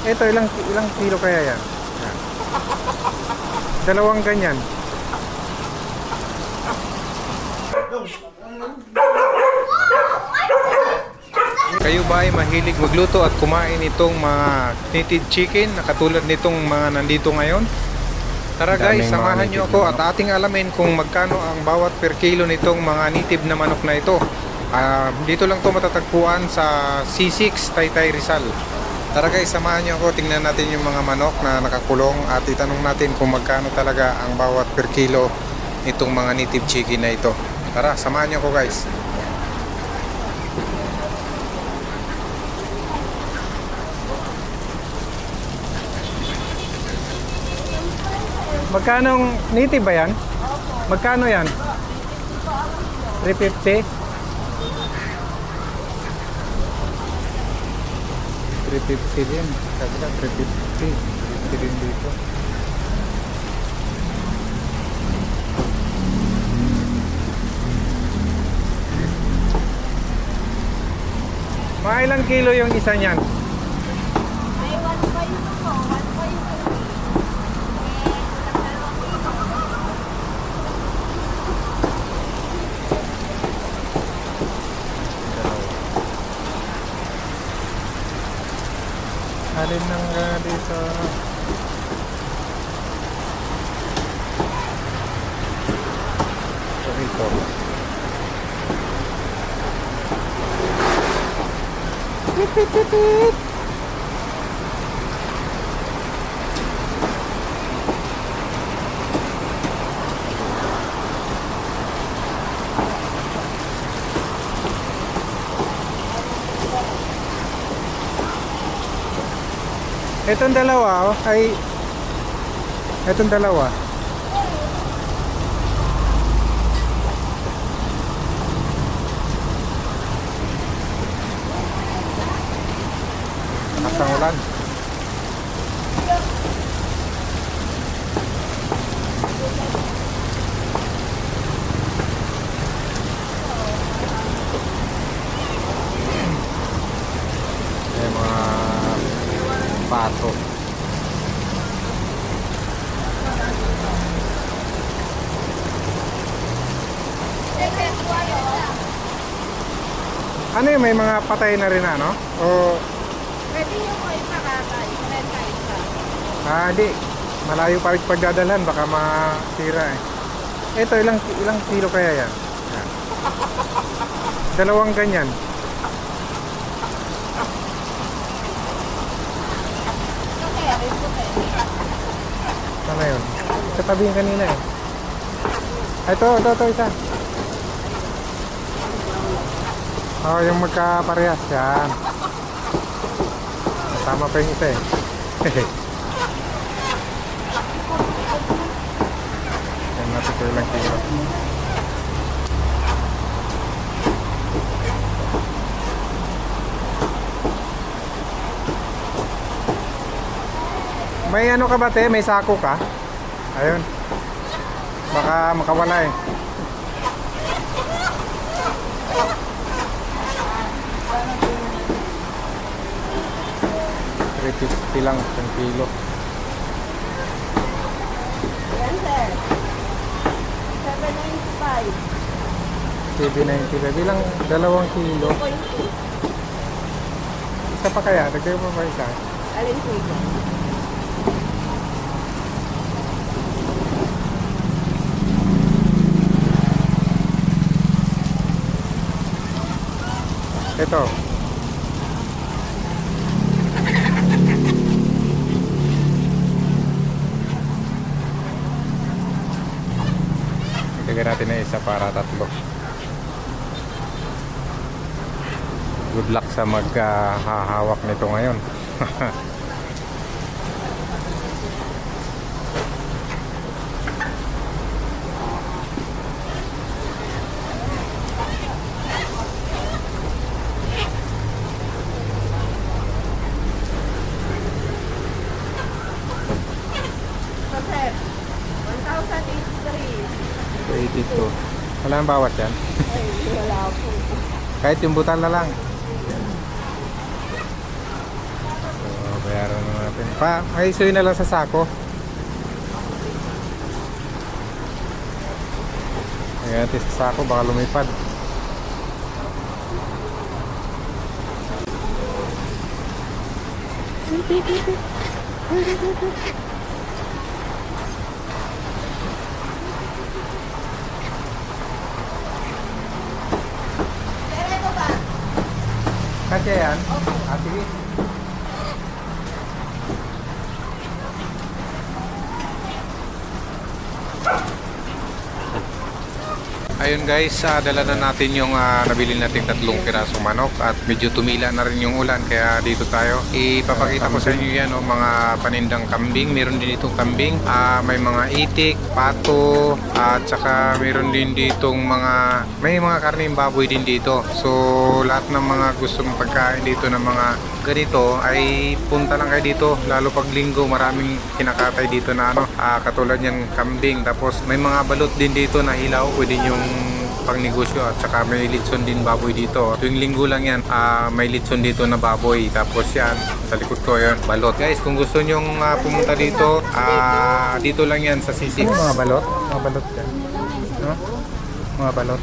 Ito, ilang kilo kaya yan? Yan. Dalawang ganyan. Kayo ba ay mahilig magluto at kumain itong mga native chicken na katulad nitong mga nandito ngayon? Tara guys, samahan nyo ako at ating alamin kung magkano ang bawat per kilo nitong mga native na manok na ito. Dito lang to matatagpuan sa C6 Taytay Rizal. Tara guys, samahan nyo ako, tingnan natin yung mga manok na nakakulong at itanong natin kung magkano talaga ang bawat per kilo itong mga native chicken na ito. Tara, samahan nyo ako guys. Magkano native ba yan? Magkano yan? 350? 350 din. Sabi ka 350. 350 din dito. Mga ilang kilo yung isa niyan? May 1.2 po, 1.2. Alin nang dito. Ito. Pipipipip. Itong dalawa oh, ay itong dalawa. Nakasang ulan. May mga pato. Ano yung may mga patay na rin ano? O Pwede yung ko ipakakay. Renta isa. di. Malayo pa rin pagdadalhan, baka masira eh. Ito, ilang kilo kaya yan? Yan. Dalawang ganyan. Okay, rin po tayo. Sana yun? Katabi yung kanina eh. Ito, isa. Oh, yung magkaparehas yan. Kasama pa yung isa eh. Yan natin ko ilang kilo. May ano ka ba te? May sako ka? Ayun. Baka makawala eh. $350 lang isang kilo. Yan, sir. 795. $795. Ilang dalawang kilo. 2.2. Isa pa kaya? Dagdag mo pa isa? Alin po ito? Ito. Dagdagan natin na isa para tatlo. Good luck sa maghahawak nito ngayon. So, sir, 1,083. 82. Wala nang bawas yan. Ay, wala po. Kahit yung butal na lang. So, bayaran na Ay, isuyo na lang sa sako. Ayan, natin sa sako, baka lumipad. Kasya yan? Ah, sige. Ayun guys, dala na natin yung nabili nating 3 pirasong manok at medyo tumila na rin yung ulan kaya dito tayo. Ipapakita ko sa inyo yan mga panindang kambing. Meron din ditong kambing, may mga itik, pato at saka meron din ditong may mga karneng baboy din dito. So lahat ng mga gustong pagkain dito ng mga ganito ay punta lang kayo dito, lalo pag linggo maraming kinakatay dito na katulad yan kambing. Tapos may mga balot din dito na hilaw, pwede yung pang negosyo at saka may litson din baboy dito. Tuwing linggo lang yan, may litson dito na baboy. Tapos yan, sa likod ko yan, balot. Guys, kung gusto nyong pumunta dito, dito lang yan sa C6. Mga balot? Mga balot yan. No? Mga balot.